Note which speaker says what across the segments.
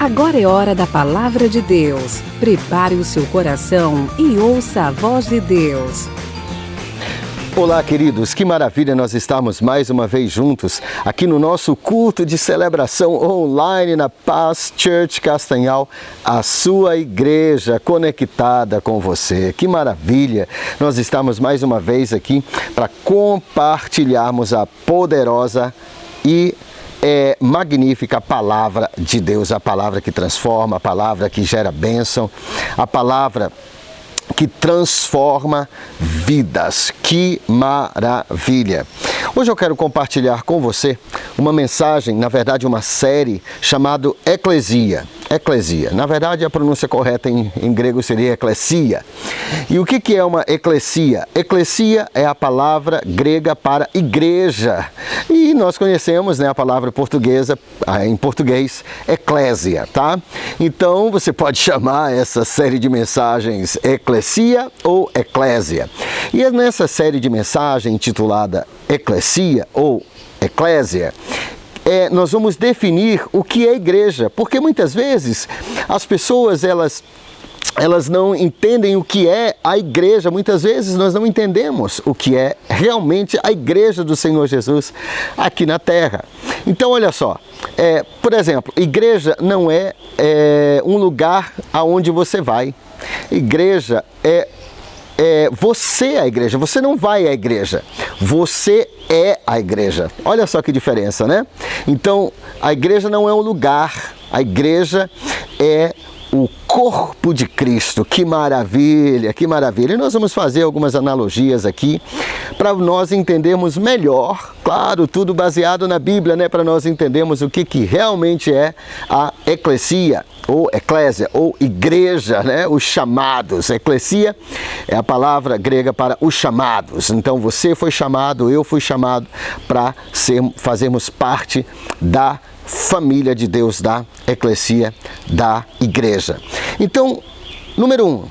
Speaker 1: Agora é hora da Palavra de Deus. Prepare o seu coração e ouça a voz de Deus.
Speaker 2: Olá, queridos, que maravilha nós estarmos mais uma vez juntos aqui no nosso culto de celebração online na Paz Church Castanhal, a sua igreja conectada com você. Que maravilha nós estamos mais uma vez aqui para compartilharmos a poderosa e magnífica palavra de Deus, a palavra que transforma, a palavra que gera bênção, a palavra que transforma vidas. Que maravilha! Hoje eu quero compartilhar com você uma mensagem, na verdade uma série chamada Eclesia. Eclesia. Na verdade a pronúncia correta em grego seria eclesia. E o que é uma eclesia? Eclesia é a palavra grega para igreja. E nós conhecemos, né, a palavra portuguesa, em português, eclésia, tá? Então você pode chamar essa série de mensagens eclesia ou eclésia. E é nessa série de mensagem intitulada Eclesia ou Eclésia, nós vamos definir o que é igreja, porque muitas vezes as pessoas elas não entendem o que é a igreja. Muitas vezes nós não entendemos o que é realmente a igreja do Senhor Jesus aqui na terra. Então olha só, por exemplo, igreja não é um lugar aonde você vai. Igreja você é a igreja, você não vai à igreja, você é a igreja. Olha só que diferença, né? Então, a igreja não é um lugar, a igreja é o corpo de Cristo. Que maravilha, que maravilha. E nós vamos fazer algumas analogias aqui para nós entendermos melhor, claro, tudo baseado na Bíblia, né? Para nós entendermos o que realmente é a eclesia, ou eclésia, ou igreja, né? Os chamados. Eclesia é a palavra grega para os chamados. Então você foi chamado, eu fui chamado para fazermos parte da família de Deus, da eclesia, da igreja. Então, número 1,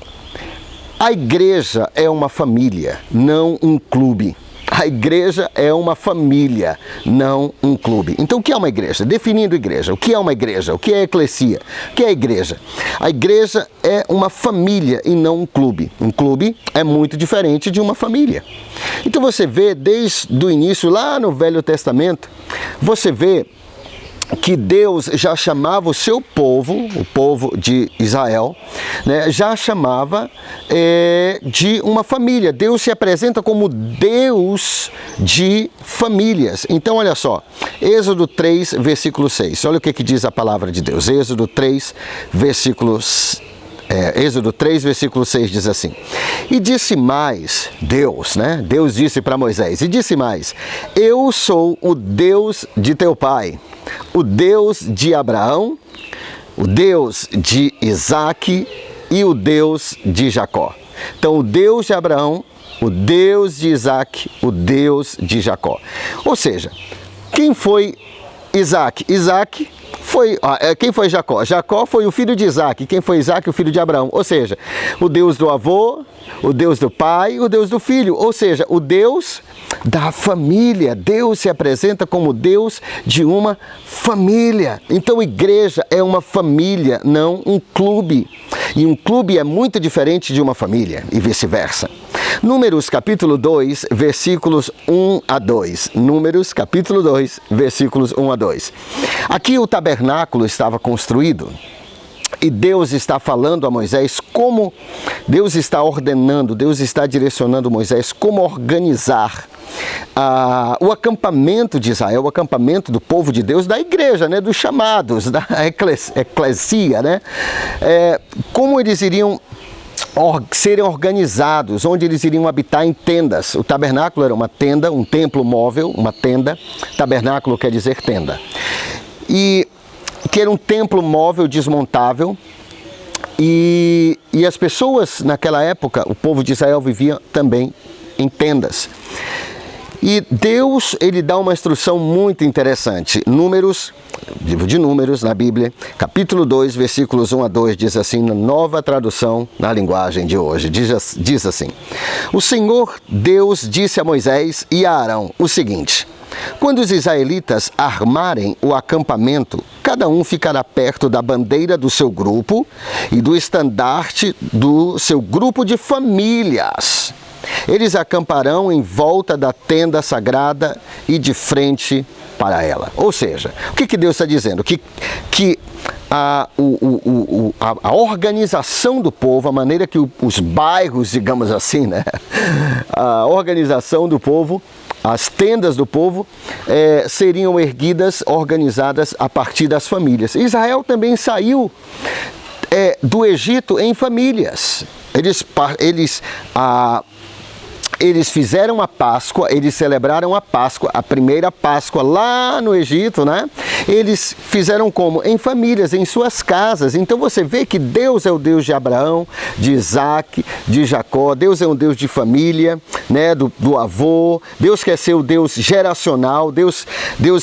Speaker 2: a igreja é uma família, não um clube. A igreja é uma família, não um clube. Então, o que é uma igreja? Definindo igreja, o que é uma igreja? O que é eclesia? O que é a igreja? A igreja é uma família e não um clube. Um clube é muito diferente de uma família. Então, você vê desde o início, lá no Velho Testamento, você vê que Deus já chamava o seu povo, o povo de Israel, né, já chamava de uma família. Deus se apresenta como Deus de famílias. Então, olha só, Êxodo 3, versículo 6. Olha o que diz a palavra de Deus. Êxodo 3, versículo 6 diz assim: e disse mais, Deus, né? Deus disse para Moisés, e disse mais: eu sou o Deus de teu pai, o Deus de Abraão, o Deus de Isaque e o Deus de Jacó. Então, o Deus de Abraão, o Deus de Isaque, o Deus de Jacó. Ou seja, quem foi Isaque? Isaque foi, quem foi Jacó? Jacó foi o filho de Isaque. Quem foi Isaque? O filho de Abraão. Ou seja, o Deus do avô, o Deus do pai, o Deus do filho. Ou seja, o Deus da família. Deus se apresenta como Deus de uma família. Então, igreja é uma família, não um clube. E um clube é muito diferente de uma família e vice-versa. Números capítulo 2, versículos 1 a 2. Números capítulo 2, versículos 1 a 2. Aqui o tabernáculo estava construído e Deus está falando a Moisés como Deus está ordenando, Deus está direcionando Moisés como organizar o acampamento de Israel, o acampamento do povo de Deus, da igreja, né, dos chamados, da eclesia, né? Como eles iriam serem organizados, onde eles iriam habitar em tendas. O tabernáculo era uma tenda, um templo móvel, uma tenda. Tabernáculo quer dizer tenda. E que era um templo móvel, desmontável. E as pessoas naquela época, o povo de Israel vivia também em tendas. E Deus, ele dá uma instrução muito interessante. Números, livro de Números na Bíblia, capítulo 2, versículos 1 a 2, diz assim, na nova tradução na linguagem de hoje, diz assim: o Senhor Deus disse a Moisés e a Arão o seguinte: Quando os israelitas armarem o acampamento, cada um ficará perto da bandeira do seu grupo e do estandarte do seu grupo de famílias. Eles acamparão em volta da tenda sagrada e de frente para ela. Ou seja, o que Deus está dizendo? Que a organização do povo, a maneira que os bairros, digamos assim, né? A organização do povo, as tendas do povo seriam erguidas, organizadas a partir das famílias. Israel também saiu do Egito em famílias. Eles fizeram a Páscoa, eles celebraram a Páscoa, a primeira Páscoa lá no Egito, né? Eles fizeram como? Em famílias, em suas casas. Então você vê que Deus é o Deus de Abraão, de Isaac, de Jacó. Deus é um Deus de família, né? Do avô. Deus quer ser o Deus geracional. Deus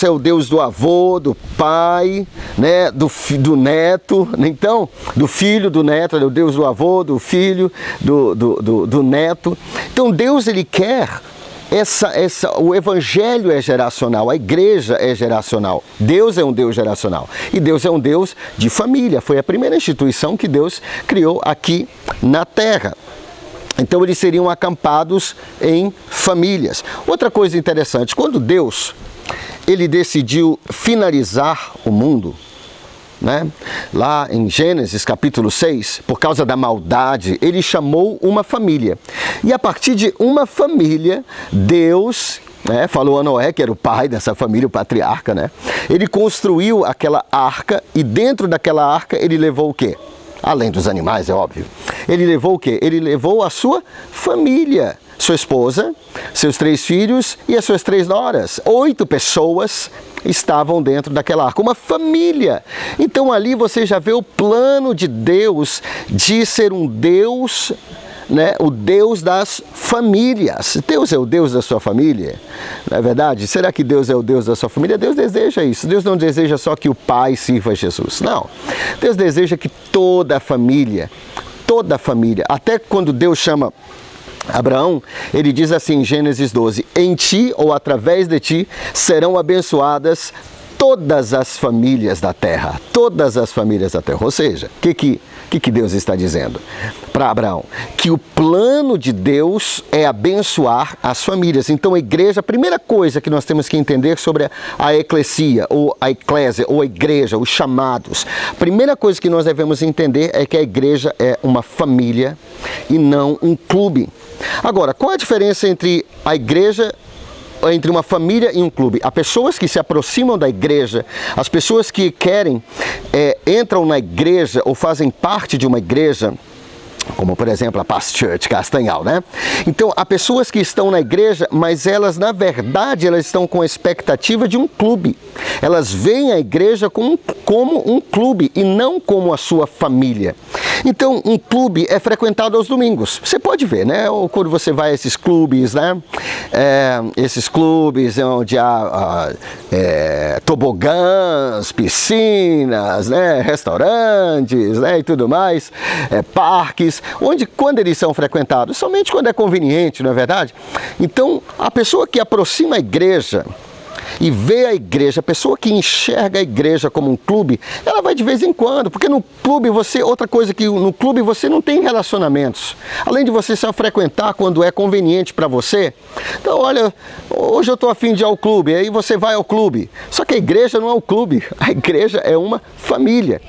Speaker 2: é o Deus do avô, do pai, né? Do neto. Então, do filho, do neto. É o Deus do avô, do filho, do neto. Então Deus, ele quer o evangelho é geracional, a igreja é geracional. Deus é um Deus geracional e Deus é um Deus de família. Foi a primeira instituição que Deus criou aqui na terra. Então eles seriam acampados em famílias. Outra coisa interessante, quando Deus ele decidiu finalizar o mundo, né? Lá em Gênesis capítulo 6, por causa da maldade, ele chamou uma família. E a partir de uma família, Deus, né, falou a Noé, que era o pai dessa família, o patriarca, né? Ele construiu aquela arca e dentro daquela arca ele levou o quê? Além dos animais, é óbvio. Ele levou o quê? Ele levou a sua família. Sua esposa, seus 3 filhos e as suas 3 noras. 8 pessoas estavam dentro daquela arca, uma família. Então ali você já vê o plano de Deus de ser um Deus, né, o Deus das famílias. Deus é o Deus da sua família, não é verdade? Será que Deus é o Deus da sua família? Deus deseja isso. Deus não deseja só que o pai sirva a Jesus, não. Deus deseja que toda a família, até quando Deus chama Abraão, ele diz assim em Gênesis 12, em ti ou através de ti serão abençoadas todas as famílias da terra, todas as famílias da terra. Ou seja, o que Deus está dizendo para Abraão? Que o plano de Deus é abençoar as famílias. Então a igreja, a primeira coisa que nós temos que entender sobre a eclesia, ou a eclésia, ou a igreja, os chamados. A primeira coisa que nós devemos entender é que a igreja é uma família e não um clube. Agora, qual a diferença entre a igreja, entre uma família e um clube? Há pessoas que se aproximam da igreja, as pessoas que querem, entram na igreja ou fazem parte de uma igreja, como por exemplo a Past Church Castanhal, né? Então há pessoas que estão na igreja, mas elas na verdade elas estão com a expectativa de um clube. Elas veem a igreja como um clube e não como a sua família. Então um clube é frequentado aos domingos. Você pode ver, né? Ou quando você vai a esses clubes, né? Esses clubes onde há tobogãs, piscinas, né? Restaurantes, né? E tudo mais, parques, onde quando eles são frequentados? Somente quando é conveniente, não é verdade? Então, a pessoa que aproxima a igreja e vê a igreja, a pessoa que enxerga a igreja como um clube, ela vai de vez em quando, porque no clube outra coisa que no clube você não tem relacionamentos, além de você só frequentar quando é conveniente para você. Então olha, hoje eu estou a fim de ir ao clube, aí você vai ao clube, só que a igreja não é um clube, a igreja é uma família.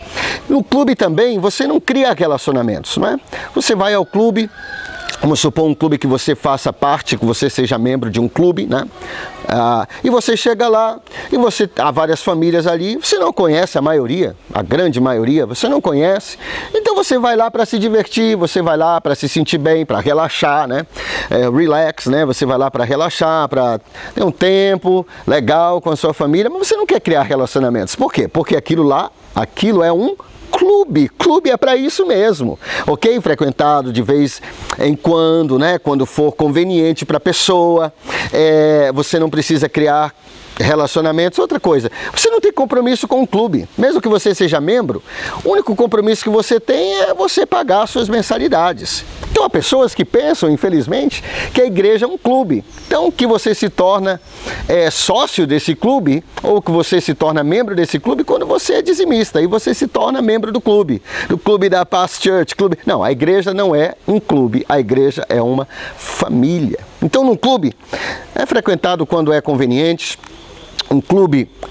Speaker 2: No clube também você não cria relacionamentos, não é? Você vai ao clube, vamos supor um clube que você faça parte, que você seja membro de um clube, né? E você chega lá e há várias famílias ali, você não conhece a maioria, a grande maioria, você não conhece. Então você vai lá para se divertir, você vai lá para se sentir bem, para relaxar, né? Relax, né? Você vai lá para relaxar, para ter um tempo legal com a sua família, mas você não quer criar relacionamentos. Por quê? Porque aquilo é um clube. Clube é para isso mesmo, ok? Frequentado de vez em quando, né? Quando for conveniente para a pessoa. Você não precisa criar relacionamentos. Outra coisa, você não tem compromisso com o clube. Mesmo que você seja membro, o único compromisso que você tem é você pagar suas mensalidades. Então há pessoas que pensam, infelizmente, que a igreja é um clube. Então que você se torna sócio desse clube, ou que você se torna membro desse clube quando você é dizimista, e você se torna membro do clube da Past Church. Não, a igreja não é um clube, a igreja é uma família. Então num clube é frequentado quando é conveniente.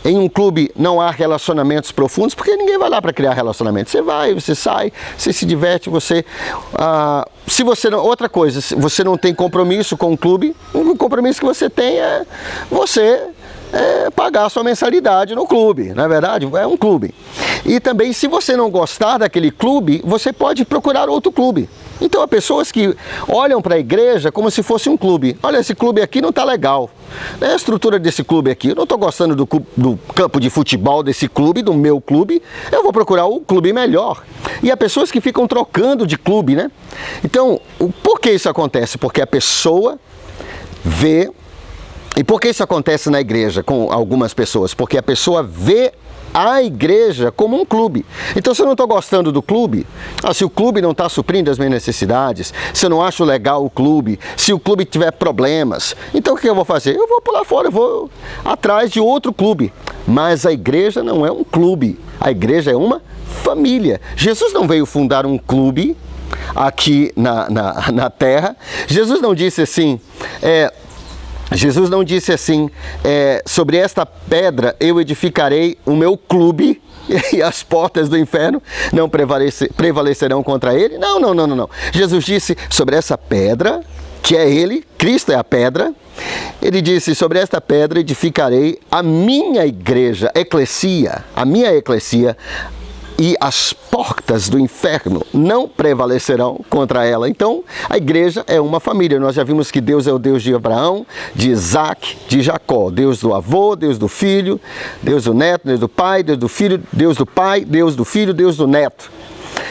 Speaker 2: Em um clube não há relacionamentos profundos, porque ninguém vai lá para criar relacionamentos. Você vai, você sai, você se diverte, se você não, outra coisa, se você não tem compromisso com o clube, o compromisso que você tem é você pagar a sua mensalidade no clube, não é verdade? É um clube. E também, se você não gostar daquele clube, você pode procurar outro clube. Então há pessoas que olham para a igreja como se fosse um clube. Olha, esse clube aqui não está legal. A estrutura desse clube aqui, eu não estou gostando do campo de futebol desse clube, do meu clube, eu vou procurar o clube melhor. E há pessoas que ficam trocando de clube, né? Então, por que isso acontece? Porque a pessoa vê... E por que isso acontece na igreja com algumas pessoas? Porque a pessoa vê a igreja como um clube. Então, se eu não estou gostando do clube, se o clube não está suprindo as minhas necessidades, se eu não acho legal o clube, se o clube tiver problemas, então o que eu vou fazer? Eu vou pular fora, eu vou atrás de outro clube. Mas a igreja não é um clube, a igreja é uma família. Jesus não veio fundar um clube aqui na terra. Jesus não disse assim... sobre esta pedra eu edificarei o meu clube e as portas do inferno não prevalecerão contra ele. Não. Jesus disse sobre essa pedra, que é ele, Cristo é a pedra. Ele disse, sobre esta pedra edificarei a minha igreja, a minha eclesia, e as portas do inferno não prevalecerão contra ela. Então, a igreja é uma família. Nós já vimos que Deus é o Deus de Abraão, de Isaac, de Jacó. Deus do avô, Deus do filho, Deus do neto, Deus do pai, Deus do filho, Deus do pai, Deus do filho, Deus do neto.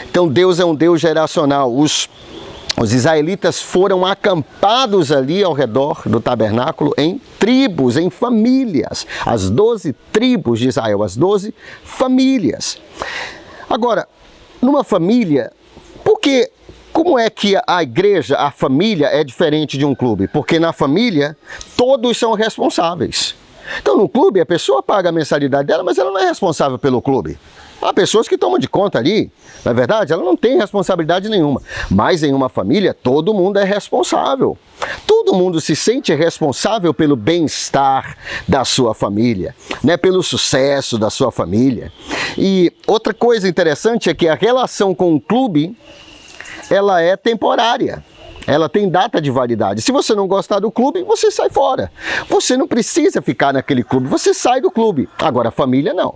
Speaker 2: Então, Deus é um Deus geracional. Os israelitas foram acampados ali ao redor do tabernáculo em tribos, em famílias. As 12 tribos de Israel, as 12 famílias. Agora, numa família, como é que a igreja, a família é diferente de um clube? Porque na família, todos são responsáveis. Então, no clube, a pessoa paga a mensalidade dela, mas ela não é responsável pelo clube. Há pessoas que tomam de conta ali, na verdade, ela não tem responsabilidade nenhuma. Mas em uma família, todo mundo é responsável. Todo mundo se sente responsável pelo bem-estar da sua família, né? Pelo sucesso da sua família. E outra coisa interessante é que a relação com o clube, ela é temporária. Ela tem data de validade. Se você não gostar do clube, você sai fora. Você não precisa ficar naquele clube, você sai do clube. Agora, família não.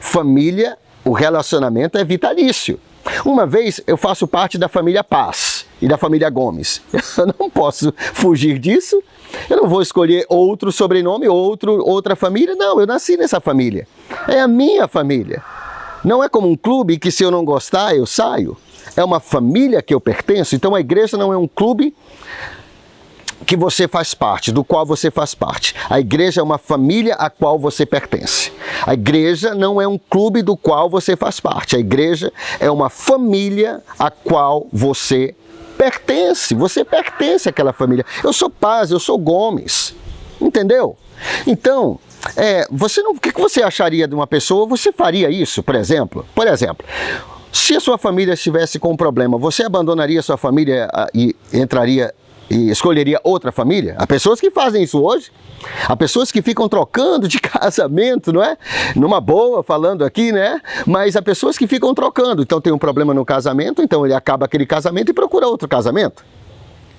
Speaker 2: Família, o relacionamento é vitalício. Uma vez eu faço parte da família Paz e da família Gomes. Eu não posso fugir disso. Eu não vou escolher outro sobrenome, outra família. Não, eu nasci nessa família. É a minha família. Não é como um clube que se eu não gostar, eu saio. É uma família que eu pertenço. Então a igreja não é um clube que você faz parte, do qual você faz parte. A igreja é uma família a qual você pertence. A igreja não é um clube do qual você faz parte. A igreja é uma família a qual você pertence. Você pertence àquela família. Eu sou Paz, eu sou Gomes. Entendeu? Então, o que você acharia de uma pessoa? Você faria isso, por exemplo? Se a sua família estivesse com um problema, você abandonaria a sua família e entraria e escolheria outra família? Há pessoas que fazem isso hoje. Há pessoas que ficam trocando de casamento, não é? Numa boa, falando aqui, né? Mas há pessoas que ficam trocando. Então tem um problema no casamento, então ele acaba aquele casamento e procura outro casamento.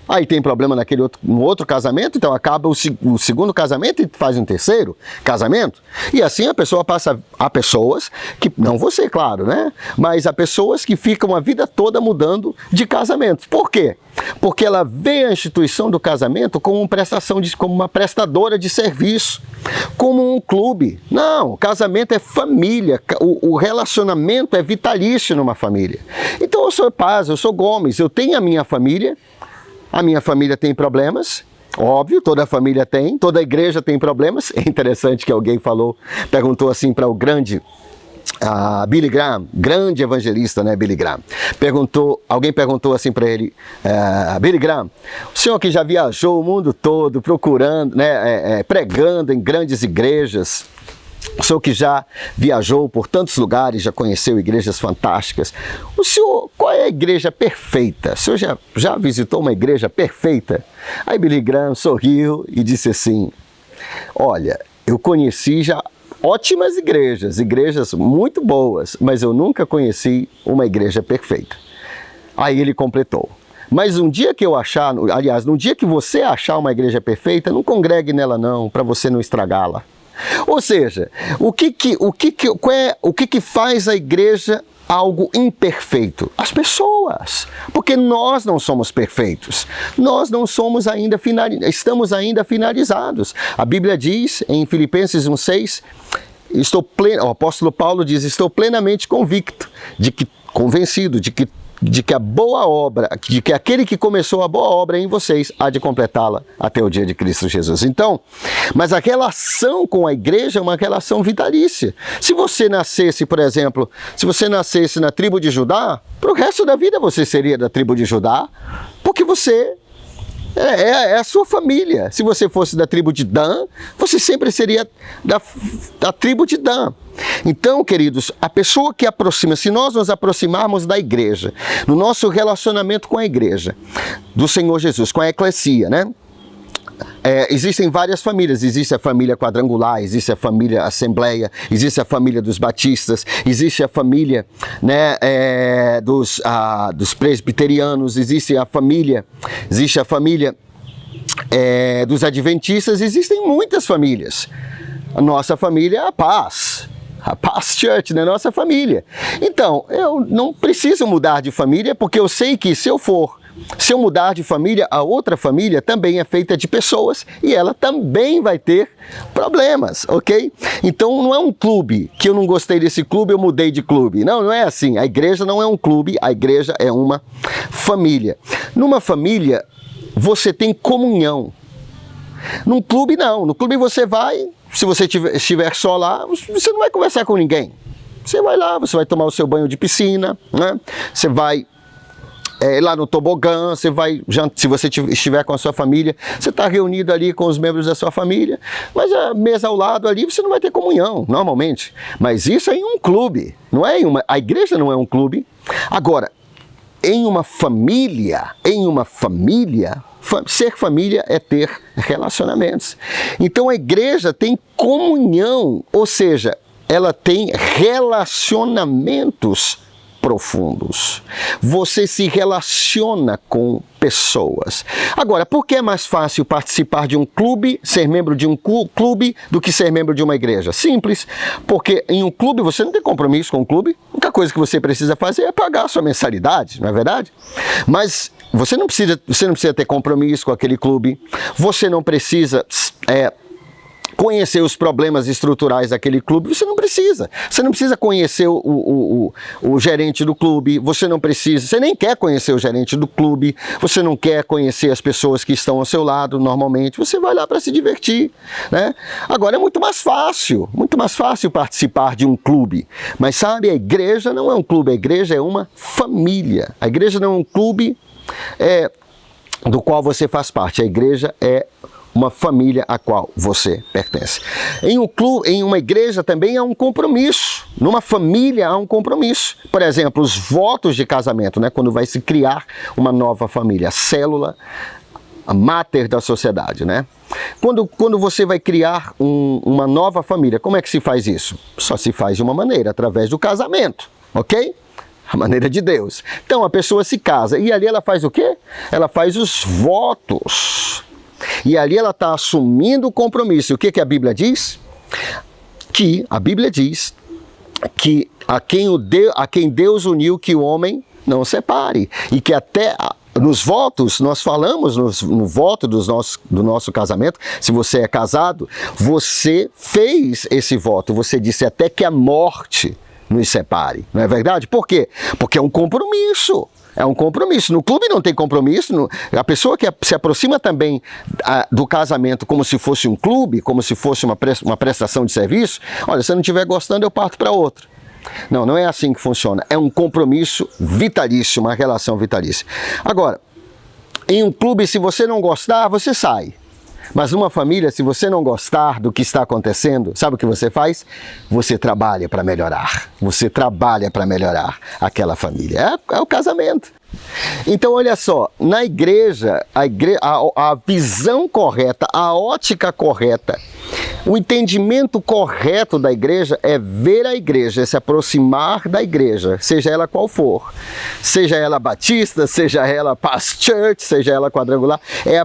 Speaker 2: Aí tem problema no outro casamento, então acaba o segundo casamento e faz um terceiro casamento. E assim a pessoa passa. Há pessoas que, não você, claro, né? Mas há pessoas que ficam a vida toda mudando de casamento. Por quê? Porque ela vê a instituição do casamento como uma prestadora de serviço, como um clube. Não, o casamento é família, o relacionamento é vitalício numa família. Então eu sou Paz, eu sou Gomes, eu tenho a minha família. A minha família tem problemas, óbvio, toda família tem, toda igreja tem problemas. É interessante que alguém perguntou assim para o grande a Billy Graham, grande evangelista, né, Billy Graham, alguém perguntou assim para ele, Billy Graham, o senhor que já viajou o mundo todo procurando, né, pregando em grandes igrejas, o senhor que já viajou por tantos lugares, já conheceu igrejas fantásticas, o senhor, qual é a igreja perfeita? O senhor já visitou uma igreja perfeita? Aí Billy Graham sorriu e disse assim, olha, eu conheci já ótimas igrejas muito boas, mas eu nunca conheci uma igreja perfeita. Aí ele completou, mas um dia que eu achar, aliás, no dia que você achar uma igreja perfeita, não congregue nela não, para você não estragá-la. Ou seja, o que faz a igreja algo imperfeito? As pessoas, porque nós não somos perfeitos, nós não somos ainda estamos ainda finalizados. A Bíblia diz em Filipenses 1:6, o apóstolo Paulo diz, estou plenamente convencido de que a boa obra, de que aquele que começou a boa obra em vocês há de completá-la até o dia de Cristo Jesus. Então, mas a relação com a igreja é uma relação vitalícia. Se você nascesse, por exemplo, se você nascesse na tribo de Judá, para o resto da vida você seria da tribo de Judá, porque você é a sua família. Se você fosse da tribo de Dan, você sempre seria da tribo de Dan. Então, queridos, a pessoa que aproxima, se nós nos aproximarmos da igreja, no nosso relacionamento com a igreja, do Senhor Jesus, com a eclesia, né? Existem várias famílias, existe a família quadrangular, existe a família assembleia, existe a família dos batistas, existe a família, né, dos presbiterianos, existe a família dos adventistas, existem muitas famílias. A nossa família é a Paz Church, né? Nossa família. Então, eu não preciso mudar de família, porque eu sei que se eu mudar de família, a outra família também é feita de pessoas e ela também vai ter problemas, ok? Então não é um clube, que eu não gostei desse clube, eu mudei de clube. Não é assim. A igreja não é um clube, a igreja é uma família. Numa família, você tem comunhão. Num clube, não. No clube você vai, se você estiver só lá, você não vai conversar com ninguém. Você vai lá, você vai tomar o seu banho de piscina, né? Você vai lá no tobogã, se você estiver com a sua família, você está reunido ali com os membros da sua família, mas a mesa ao lado ali, você não vai ter comunhão, normalmente. Mas isso é em um clube, a igreja não é um clube. Agora, em uma família, ser família é ter relacionamentos. Então a igreja tem comunhão, ou seja, ela tem relacionamentos profundos. Você se relaciona com pessoas. Agora, por que é mais fácil participar de um clube, ser membro de um clube, do que ser membro de uma igreja? Simples, porque em um clube você não tem compromisso com o clube, a única coisa que você precisa fazer é pagar a sua mensalidade, não é verdade? Mas você não precisa ter compromisso com aquele clube, você não precisa conhecer os problemas estruturais daquele clube, você não precisa. Você não precisa conhecer o gerente do clube, você nem quer conhecer o gerente do clube, você não quer conhecer as pessoas que estão ao seu lado normalmente, você vai lá para se divertir, né? Agora é muito mais fácil participar de um clube, mas sabe, a igreja não é um clube, a igreja é uma família. A igreja não é um clube do qual você faz parte, a igreja é uma família a qual você pertence. Em uma igreja também há um compromisso. Numa família há um compromisso. Por exemplo, os votos de casamento, né? Quando vai se criar uma nova família, a célula, a máter da sociedade, né? Quando você vai criar uma nova família, como é que se faz isso? Só se faz de uma maneira, através do casamento, ok? A maneira de Deus. Então a pessoa se casa e ali ela faz o quê? Ela faz os votos. E ali ela está assumindo o compromisso. O que a Bíblia diz? Que a Bíblia diz que a quem Deus uniu, que o homem não separe. E que até nos votos, nós falamos no voto do nosso casamento, se você é casado, você fez esse voto, você disse até que a morte nos separe. Não é verdade? Por quê? Porque é um compromisso. É um compromisso. No clube não tem compromisso. A pessoa que se aproxima também do casamento como se fosse um clube, como se fosse uma prestação de serviço, olha, se eu não estiver gostando, eu parto para outro. Não, não é assim que funciona. É um compromisso vitalício, uma relação vitalícia. Agora, em um clube, se você não gostar, você sai. Mas numa família, se você não gostar do que está acontecendo, sabe o que você faz? Você trabalha para melhorar. Você trabalha para melhorar aquela família. É o casamento. Então, olha só, na igreja, a visão correta, a ótica correta, o entendimento correto da igreja é ver a igreja, é se aproximar da igreja, seja ela qual for. Seja ela batista, seja ela past church, seja ela quadrangular, é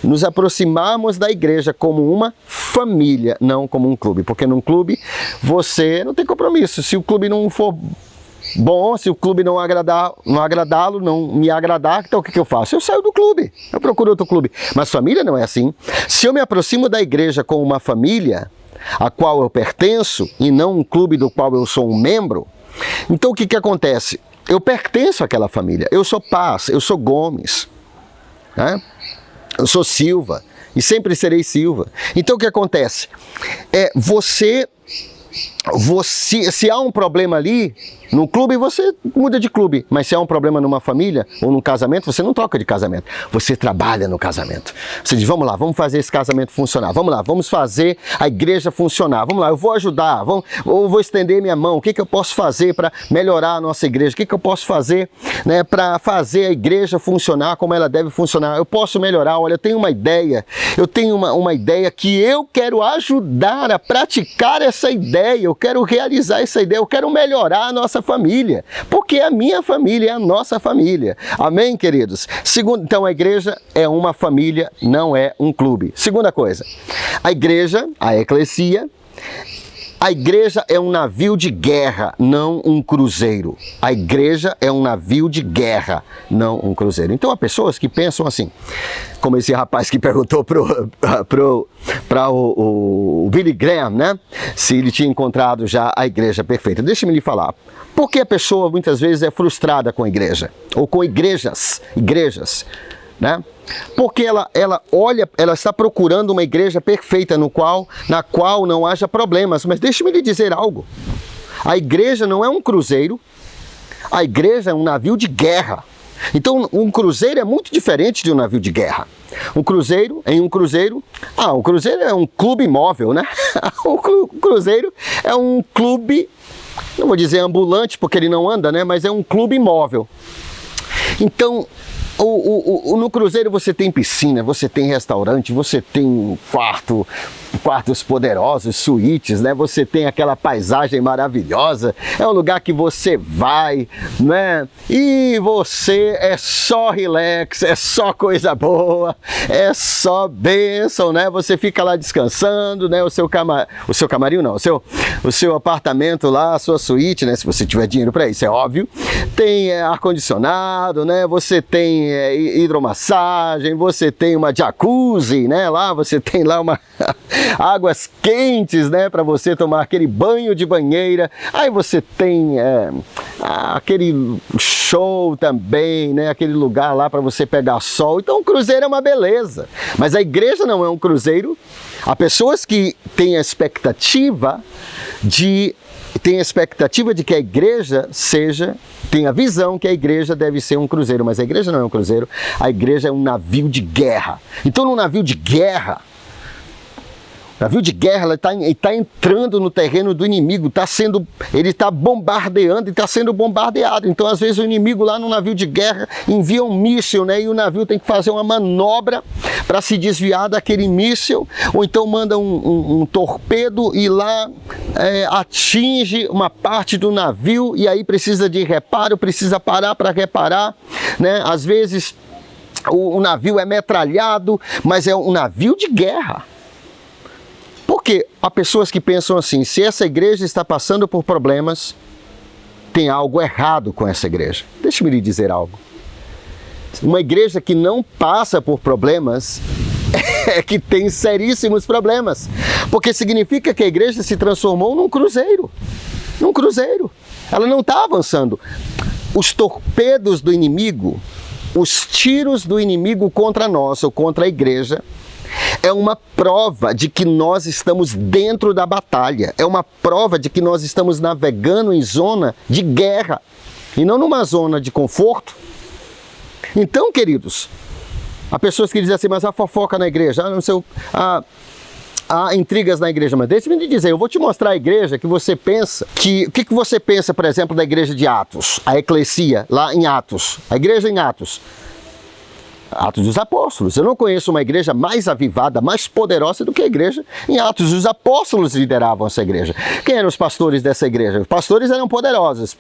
Speaker 2: nos aproximarmos da igreja como uma família, não como um clube. Porque num clube você não tem compromisso. Se o clube não for bom, se o clube não agradá-lo, não me agradar, então o que eu faço? Eu saio do clube, eu procuro outro clube. Mas família não é assim. Se eu me aproximo da igreja como uma família a qual eu pertenço e não um clube do qual eu sou um membro, então o que acontece? Eu pertenço àquela família. Eu sou Paz, eu sou Gomes, né? Eu sou Silva e sempre serei Silva. Então o que acontece? Se há um problema ali no clube, você muda de clube. Mas se há um problema numa família ou num casamento, você não troca de casamento. Você trabalha no casamento. Você diz, vamos lá, vamos fazer esse casamento funcionar. Vamos lá, vamos fazer a igreja funcionar. Vamos lá, eu vou ajudar, eu vou estender minha mão. O que eu posso fazer para melhorar a nossa igreja? O que eu posso fazer, né, para fazer a igreja funcionar como ela deve funcionar? Eu posso melhorar. Olha, eu tenho uma ideia. Eu tenho uma ideia que eu quero ajudar a praticar essa ideia. Eu quero realizar essa ideia. Eu quero melhorar a nossa família, porque a minha família é a nossa família. Amém, queridos? Segundo, então a igreja é uma família, não é um clube. Segunda coisa, a igreja, a eclesia, a igreja é um navio de guerra, não um cruzeiro. A igreja é um navio de guerra, não um cruzeiro. Então há pessoas que pensam assim, como esse rapaz que perguntou para o Billy Graham, né? Se ele tinha encontrado já a igreja perfeita. Deixa-me lhe falar. Por que a pessoa muitas vezes é frustrada com a igreja? Ou com igrejas, né? Porque ela está procurando uma igreja perfeita na qual não haja problemas. Mas deixe-me lhe dizer algo. A igreja não é um cruzeiro, a igreja é um navio de guerra. Então um cruzeiro é muito diferente de um navio de guerra. Um cruzeiro é um clube móvel, né? O cruzeiro é um clube, não vou dizer ambulante porque ele não anda, né? Mas é um clube móvel. Então, no cruzeiro você tem piscina, você tem restaurante, você tem quartos poderosos, suítes, né? Você tem aquela paisagem maravilhosa, é um lugar que você vai, né? E você é só relax, é só coisa boa, é só bênção, né? Você fica lá descansando, né? O seu camarim não, o seu apartamento lá, a sua suíte, né? Se você tiver dinheiro para isso, é óbvio. Tem ar-condicionado, né? Você tem hidromassagem, você tem uma jacuzzi, né? Lá você tem lá uma águas quentes, né, para você tomar aquele banho de banheira. Aí você tem aquele show também, né, aquele lugar lá para você pegar sol. Então o cruzeiro é uma beleza, mas a igreja não é um cruzeiro. Há pessoas que têm a expectativa de que a igreja tem a visão que a igreja deve ser um cruzeiro, mas a igreja não é um cruzeiro, a igreja é um navio de guerra. Então no navio de guerra, ele está entrando no terreno do inimigo, ele está bombardeando e está sendo bombardeado. Então, às vezes, o inimigo lá no navio de guerra envia um míssil, né? E o navio tem que fazer uma manobra para se desviar daquele míssil, ou então manda um torpedo e lá atinge uma parte do navio e aí precisa de reparo, precisa parar para reparar, né? Às vezes, o navio é metralhado, mas é um navio de guerra. Porque há pessoas que pensam assim, se essa igreja está passando por problemas, tem algo errado com essa igreja. Deixe-me lhe dizer algo. Uma igreja que não passa por problemas é que tem seríssimos problemas. Porque significa que a igreja se transformou num cruzeiro. Ela não está avançando. Os torpedos do inimigo, os tiros do inimigo contra nós ou contra a igreja, É uma prova de que nós estamos dentro da batalha. É uma prova de que nós estamos navegando em zona de guerra e não numa zona de conforto. Então, queridos, há pessoas que dizem assim, mas há fofoca na igreja, há intrigas na igreja. Mas deixa-me te dizer, eu vou te mostrar a igreja que você pensa, o que você pensa, por exemplo, da igreja de Atos, a eclesia lá em Atos, a igreja em Atos. Atos dos Apóstolos. Eu não conheço uma igreja mais avivada, mais poderosa do que a igreja em Atos. Os apóstolos lideravam essa igreja. Quem eram os pastores dessa igreja? Os pastores eram poderosos.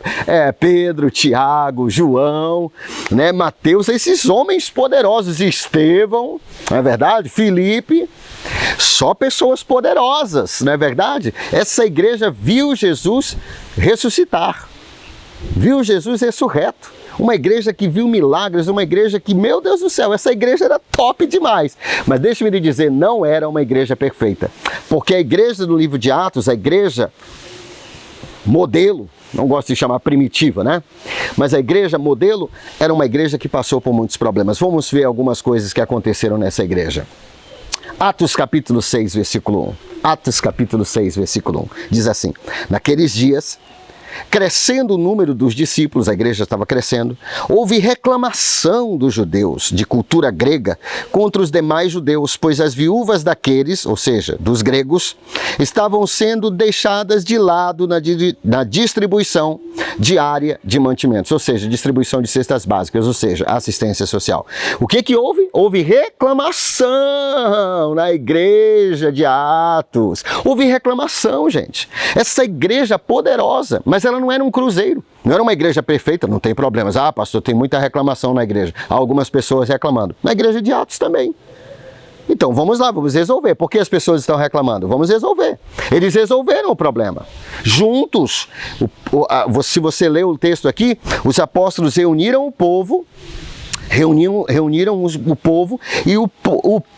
Speaker 2: Pedro, Tiago, João, né, Mateus, esses homens poderosos. Estevão, não é verdade? Filipe. Só pessoas poderosas, não é verdade? Essa igreja viu Jesus ressuscitar. Viu Jesus ressurreto. Uma igreja que viu milagres, uma igreja que, meu Deus do céu, essa igreja era top demais. Mas deixe-me lhe dizer, não era uma igreja perfeita. Porque a igreja do livro de Atos, a igreja modelo, não gosto de chamar primitiva, né? Mas a igreja modelo era uma igreja que passou por muitos problemas. Vamos ver algumas coisas que aconteceram nessa igreja. Atos capítulo 6, versículo 1. Atos capítulo 6, versículo 1. Diz assim, naqueles dias, crescendo o número dos discípulos, a igreja estava crescendo, houve reclamação dos judeus de cultura grega contra os demais judeus, pois as viúvas daqueles, ou seja, dos gregos, estavam sendo deixadas de lado na distribuição diária de mantimentos, ou seja, distribuição de cestas básicas, ou seja, assistência social. O que houve? Houve reclamação na igreja de Atos. Houve reclamação, gente. Essa igreja poderosa, mas ela não era um cruzeiro, não era uma igreja perfeita, não tem problemas. Ah, pastor, tem muita reclamação na igreja. Há algumas pessoas reclamando. Na igreja de Atos também. Então, vamos lá, vamos resolver. Por que as pessoas estão reclamando? Vamos resolver. Eles resolveram o problema. Juntos, se você ler o texto aqui, os apóstolos reuniram o povo, reuniram o povo e o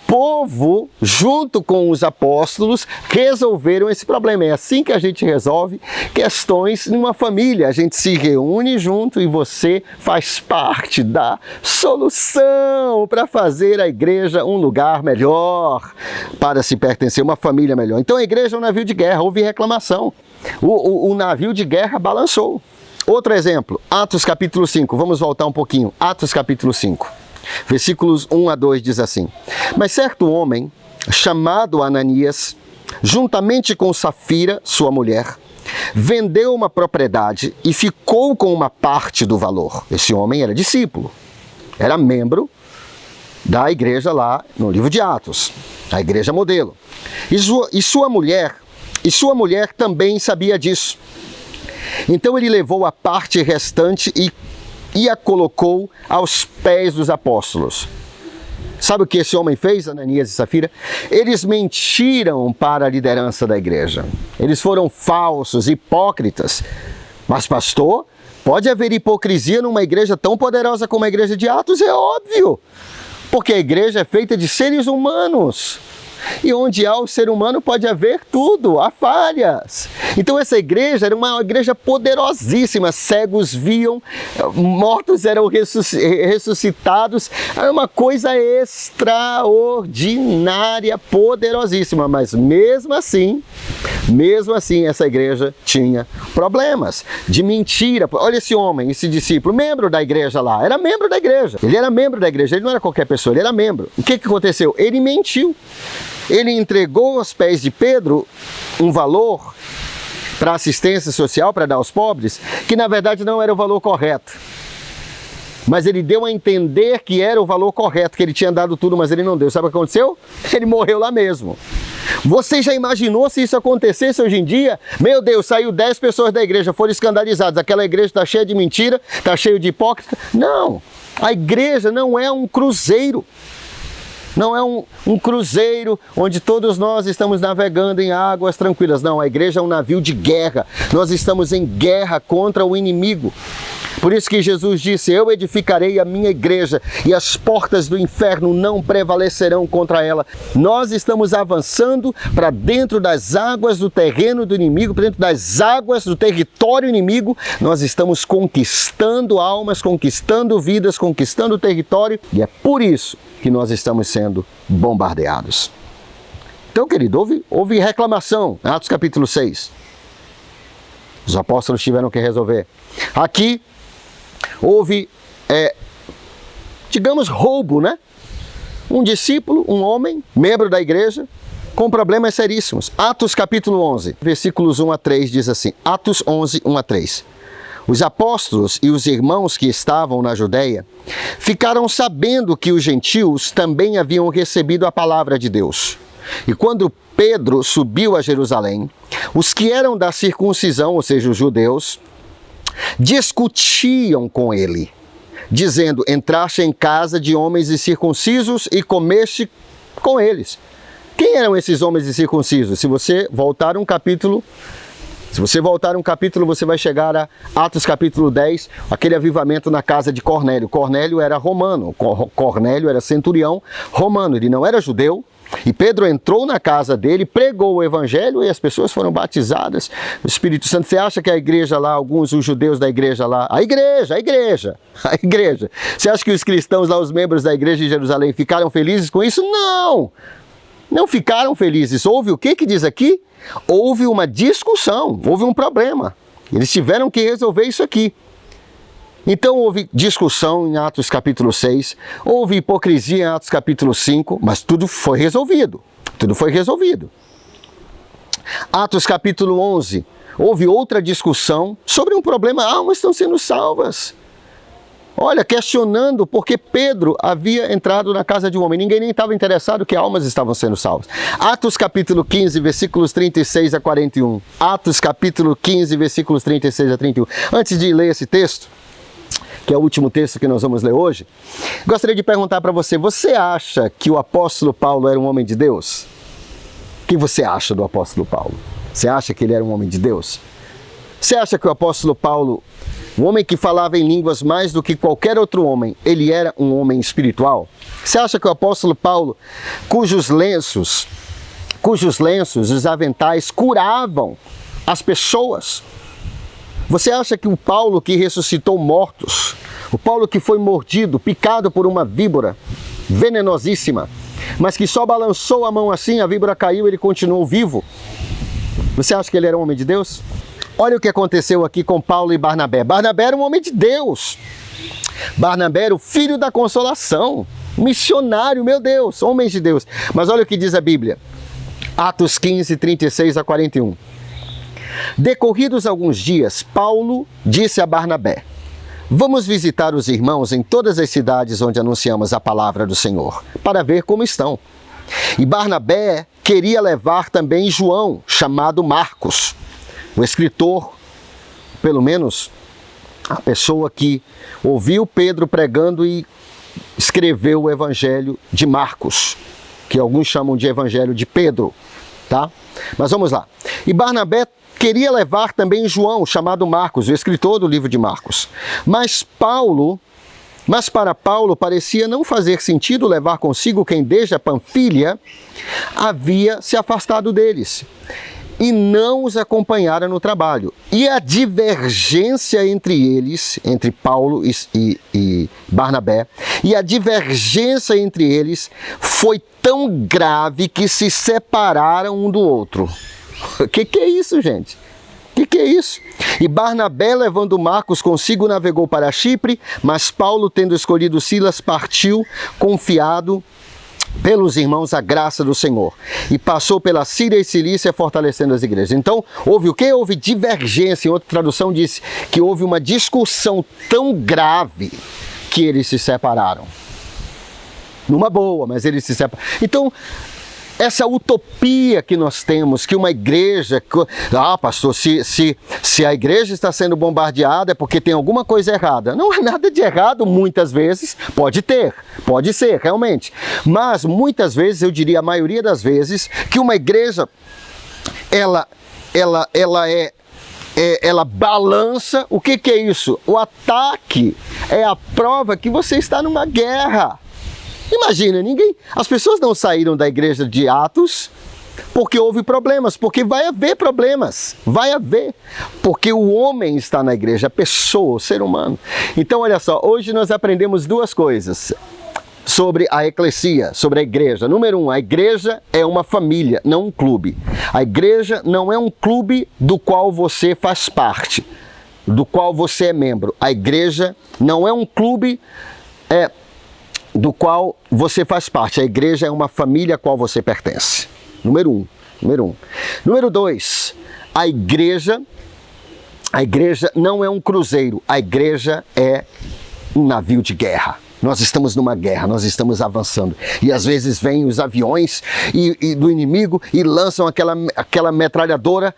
Speaker 2: povo, junto com os apóstolos, resolveram esse problema. É assim que a gente resolve questões numa família. A gente se reúne junto e você faz parte da solução para fazer a igreja um lugar melhor, para se pertencer, uma família melhor. Então a igreja é um navio de guerra, houve reclamação. O navio de guerra balançou. Outro exemplo, Atos capítulo 5, vamos voltar um pouquinho, Atos capítulo 5, versículos 1 a 2 diz assim, mas certo homem, chamado Ananias, juntamente com Safira, sua mulher, vendeu uma propriedade e ficou com uma parte do valor. Esse homem era discípulo, era membro da igreja lá no livro de Atos, a igreja modelo, e sua mulher também sabia disso. Então ele levou a parte restante e a colocou aos pés dos apóstolos. Sabe o que esse homem fez, Ananias e Safira? Eles mentiram para a liderança da igreja. Eles foram falsos, hipócritas. Mas pastor, pode haver hipocrisia numa igreja tão poderosa como a igreja de Atos? É óbvio. Porque a igreja é feita de seres humanos. E onde há o ser humano pode haver tudo, há falhas. Então essa igreja era uma igreja poderosíssima, cegos viam, mortos eram ressuscitados, era uma coisa extraordinária, poderosíssima, mas mesmo assim essa igreja tinha problemas de mentira. Olha esse homem, esse discípulo, membro da igreja lá, era membro da igreja, ele era membro da igreja, ele não era qualquer pessoa, ele era membro. O que aconteceu? Ele mentiu. Ele entregou aos pés de Pedro um valor para assistência social, para dar aos pobres, que na verdade não era o valor correto. Mas ele deu a entender que era o valor correto, que ele tinha dado tudo, mas ele não deu. Sabe o que aconteceu? Ele morreu lá mesmo. Você já imaginou se isso acontecesse hoje em dia? Meu Deus, saiu 10 pessoas da igreja, foram escandalizadas. Aquela igreja está cheia de mentira, está cheia de hipócrita. Não, a igreja não é um cruzeiro. Não é um cruzeiro onde todos nós estamos navegando em águas tranquilas. Não, a igreja é um navio de guerra. Nós estamos em guerra contra o inimigo. Por isso que Jesus disse: eu edificarei a minha igreja e as portas do inferno não prevalecerão contra ela. Nós estamos avançando para dentro das águas do terreno do inimigo, para dentro das águas do território inimigo. Nós estamos conquistando almas, conquistando vidas, conquistando território, e é por isso que nós estamos sendo bombardeados. Então, querido, houve reclamação, Atos capítulo 6. Os apóstolos tiveram que resolver. Aqui houve, digamos, roubo, né? Um discípulo, um homem, membro da igreja, com problemas seríssimos. Atos capítulo 11, versículos 1 a 3 diz assim, Atos 11, 1 a 3. Os apóstolos e os irmãos que estavam na Judeia ficaram sabendo que os gentios também haviam recebido a palavra de Deus. E quando Pedro subiu a Jerusalém, os que eram da circuncisão, ou seja, os judeus, discutiam com ele, dizendo: entraste em casa de homens incircuncisos e comeste com eles. Quem eram esses homens incircuncisos? Se você voltar um capítulo, você vai chegar a Atos capítulo 10, aquele avivamento na casa de Cornélio. Cornélio era romano, Cornélio era centurião romano, ele não era judeu. E Pedro entrou na casa dele, pregou o evangelho e as pessoas foram batizadas no Espírito Santo. Você acha que a igreja lá, os judeus da igreja lá, a igreja, você acha que os cristãos lá, os membros da igreja de Jerusalém, ficaram felizes com isso? Não ficaram felizes. Houve o que diz aqui? Houve uma discussão, houve um problema. Eles tiveram que resolver isso aqui. Então houve discussão em Atos capítulo 6, houve hipocrisia em Atos capítulo 5, mas tudo foi resolvido. Atos capítulo 11, houve outra discussão sobre um problema, almas estão sendo salvas. Olha, questionando porque Pedro havia entrado na casa de um homem. Ninguém nem estava interessado que almas estavam sendo salvas. Atos capítulo 15, versículos 36 a 41. Atos capítulo 15, versículos 36 a 31. Antes de ler esse texto, que é o último texto que nós vamos ler hoje, gostaria de perguntar para você: você acha que o apóstolo Paulo era um homem de Deus? O que você acha do apóstolo Paulo? Você acha que ele era um homem de Deus? Você acha que o apóstolo Paulo, um homem que falava em línguas mais do que qualquer outro homem, ele era um homem espiritual? Você acha que o apóstolo Paulo, cujos lenços, os aventais curavam as pessoas? Você acha que o Paulo que ressuscitou mortos, o Paulo que foi mordido, picado por uma víbora venenosíssima, mas que só balançou a mão assim, a víbora caiu e ele continuou vivo, você acha que ele era um homem de Deus? Olha o que aconteceu aqui com Paulo e Barnabé. Barnabé era um homem de Deus. Barnabé era o filho da consolação, missionário, meu Deus, homens de Deus. Mas olha o que diz a Bíblia, Atos 15, 36 a 41. Decorridos alguns dias, Paulo disse a Barnabé: vamos visitar os irmãos em todas as cidades onde anunciamos a palavra do Senhor, para ver como estão. E Barnabé queria levar também João, chamado Marcos, o escritor, pelo menos a pessoa que ouviu Pedro pregando e escreveu o evangelho de Marcos, que alguns chamam de evangelho de Pedro, tá? Mas vamos lá. E Barnabé queria levar também João, chamado Marcos, o escritor do livro de Marcos. Mas para Paulo parecia não fazer sentido levar consigo quem desde a Panfilha havia se afastado deles e não os acompanhara no trabalho. E a divergência entre eles, entre Paulo e Barnabé, e a divergência entre eles foi tão grave que se separaram um do outro. O que é isso, gente? O que é isso? E Barnabé, levando Marcos consigo, navegou para Chipre, mas Paulo, tendo escolhido Silas, partiu confiado pelos irmãos a graça do Senhor. E passou pela Síria e Cilícia, fortalecendo as igrejas. Então, houve o quê? Houve divergência. Em outra tradução disse que houve uma discussão tão grave que eles se separaram. Numa boa, mas eles se separaram. Então, essa utopia que nós temos, que uma igreja... pastor, se a igreja está sendo bombardeada é porque tem alguma coisa errada. Não há nada de errado muitas vezes. Pode ser, realmente. Mas muitas vezes, eu diria a maioria das vezes, que uma igreja, ela é ela balança. O que é isso? O ataque é a prova que você está numa guerra. Imagina, as pessoas não saíram da igreja de Atos porque houve problemas, porque vai haver problemas, porque o homem está na igreja, a pessoa, o ser humano. Então olha só, hoje nós aprendemos duas coisas sobre a eclesia, sobre a igreja. Número 1, a igreja é uma família, não um clube. A igreja não é um clube do qual você faz parte, do qual você é membro. A igreja não é um clube do qual você faz parte. A igreja é uma família a qual você pertence. Número 1. Número 2, a igreja não é um cruzeiro, a igreja é um navio de guerra. Nós estamos numa guerra, nós estamos avançando. E às vezes vêm os aviões do inimigo e lançam aquela metralhadora,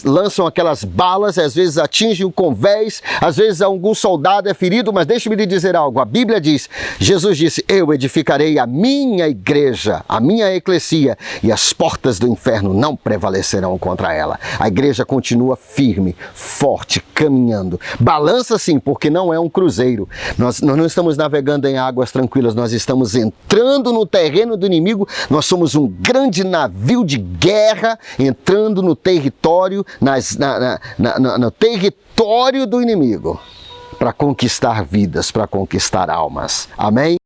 Speaker 2: lançam aquelas balas, às vezes atingem o convés, às vezes algum soldado é ferido, mas deixe-me lhe dizer algo. A Bíblia diz, Jesus disse, eu edificarei a minha igreja, a minha eclesia, e as portas do inferno não prevalecerão contra ela. A igreja continua firme, forte, caminhando. Balança sim, porque não é um cruzeiro. Nós não estamos navegando em águas tranquilas, nós estamos entrando no terreno do inimigo, nós somos um grande navio de guerra, entrando no território, no território do inimigo, para conquistar vidas, para conquistar almas. Amém?